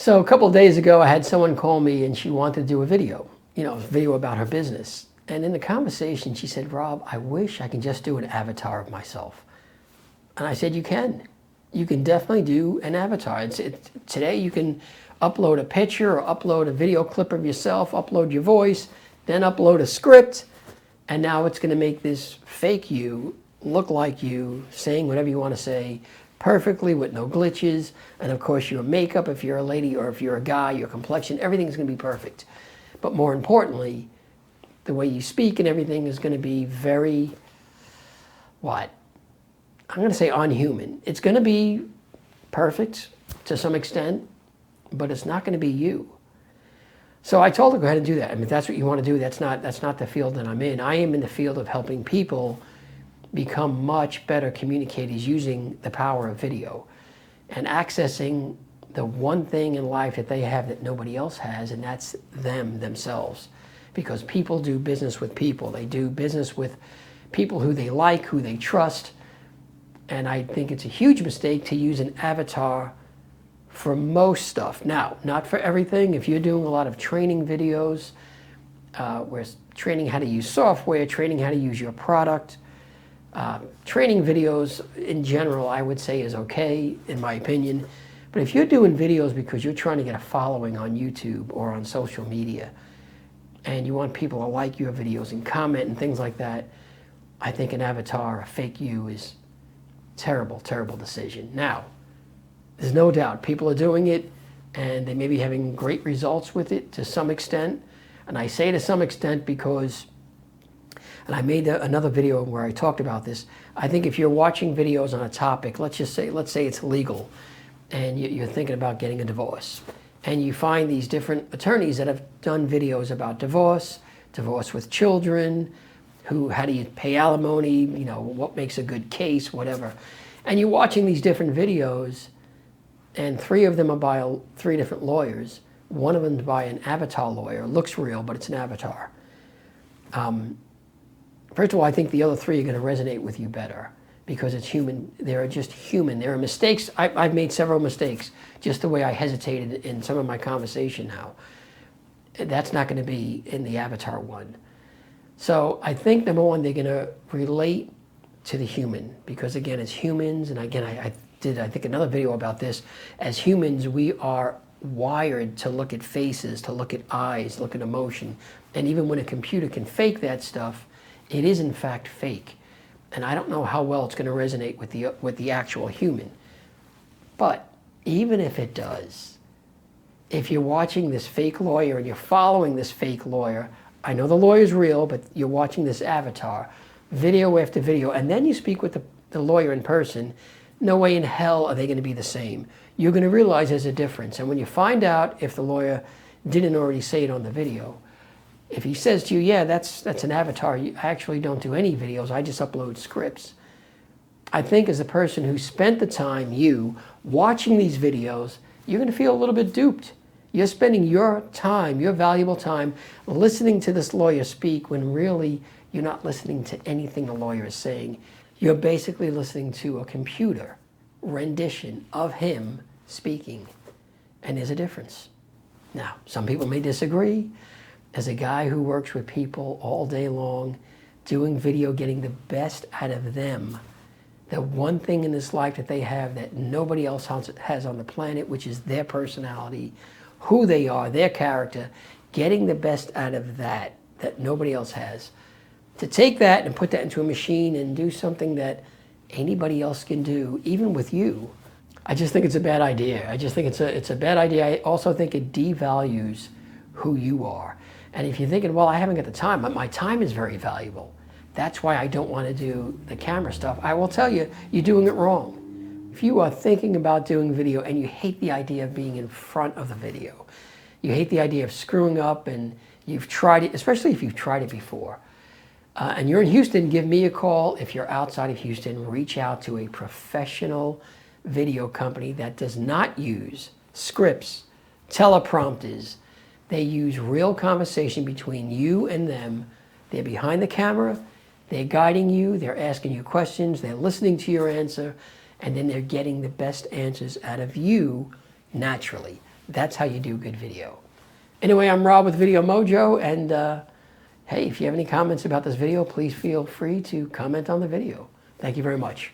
So a couple of days ago, I had someone call me and she wanted to do a video, a video about her business. And in the conversation, she said, Rob, I wish I can just do an avatar of myself. And I said, you can. You can definitely do an avatar. Today you can upload a picture or upload a video clip of yourself, upload your voice, then upload a script. And now it's going to make this fake you look like you, saying whatever you want to say perfectly with no glitches. And of course your makeup, if you're a lady, or if you're a guy, your complexion, everything's going to be perfect. But more importantly, the way you speak and everything is going to be very, I'm going to say unhuman. It's going to be perfect to some extent, but it's not going to be you. So I told her, go ahead and do that. I mean, if that's what you want to do, that's not the field that I'm in. I am in the field of helping people become much better communicators using the power of video and accessing the one thing in life that they have that nobody else has, and that's themselves. Because people do business with people. They do business with people who they like, who they trust. And I think it's a huge mistake to use an avatar for most stuff. Now, not for everything. If you're doing a lot of training videos, where training how to use software, training how to use your product, training videos in general, I would say is okay, in my opinion. But if you're doing videos because you're trying to get a following on YouTube or on social media, and you want people to like your videos and comment and things like that, I think an avatar, a fake you, is terrible, terrible decision. Now, there's no doubt people are doing it and they may be having great results with it to some extent. And I say to some extent because, and I made another video where I talked about this, I think if you're watching videos on a topic, let's say it's legal, and you're thinking about getting a divorce, and you find these different attorneys that have done videos about divorce with children, how do you pay alimony, what makes a good case, whatever. And you're watching these different videos, and 3 of them are by 3 different lawyers. One of them is by an avatar lawyer. Looks real, but it's an avatar. First of all, I think the other 3 are going to resonate with you better because it's human. They're just human. There are mistakes. I've made several mistakes just the way I hesitated in some of my conversation now. That's not going to be in the avatar one. So I think, number one, they're going to relate to the human because, again, as humans, and again, I think another video about this, as humans, we are wired to look at faces, to look at eyes, look at emotion. And even when a computer can fake that stuff, it is in fact fake. And I don't know how well it's going to resonate with the actual human. But even if it does, if you're watching this fake lawyer and you're following this fake lawyer, I know the lawyer's real, but you're watching this avatar, video after video, and then you speak with the lawyer in person, no way in hell are they going to be the same. You're going to realize there's a difference. And when you find out if the lawyer didn't already say it on the video, if he says to you, yeah, that's an avatar, I actually don't do any videos, I just upload scripts. I think as a person who spent the time, watching these videos, you're going to feel a little bit duped. You're spending your time, your valuable time, listening to this lawyer speak when really you're not listening to anything the lawyer is saying. You're basically listening to a computer rendition of him speaking. And there's a difference. Now, some people may disagree. As a guy who works with people all day long, doing video, getting the best out of them, the one thing in this life that they have that nobody else has on the planet, which is their personality, who they are, their character, getting the best out of that nobody else has. To take that and put that into a machine and do something that anybody else can do, even with you, I just think it's a bad idea. I just think it's a bad idea. I also think it devalues who you are. And if you're thinking, well, I haven't got the time, but my time is very valuable. That's why I don't want to do the camera stuff. I will tell you, you're doing it wrong. If you are thinking about doing video and you hate the idea of being in front of the video, you hate the idea of screwing up and you've tried it, especially if you've tried it before, and you're in Houston, give me a call. If you're outside of Houston, reach out to a professional video company that does not use scripts, teleprompters. They use real conversation between you and them. They're behind the camera, they're guiding you, they're asking you questions, they're listening to your answer, and then they're getting the best answers out of you naturally. That's how you do good video. Anyway, I'm Rob with Video Mojo, and hey, if you have any comments about this video, please feel free to comment on the video. Thank you very much.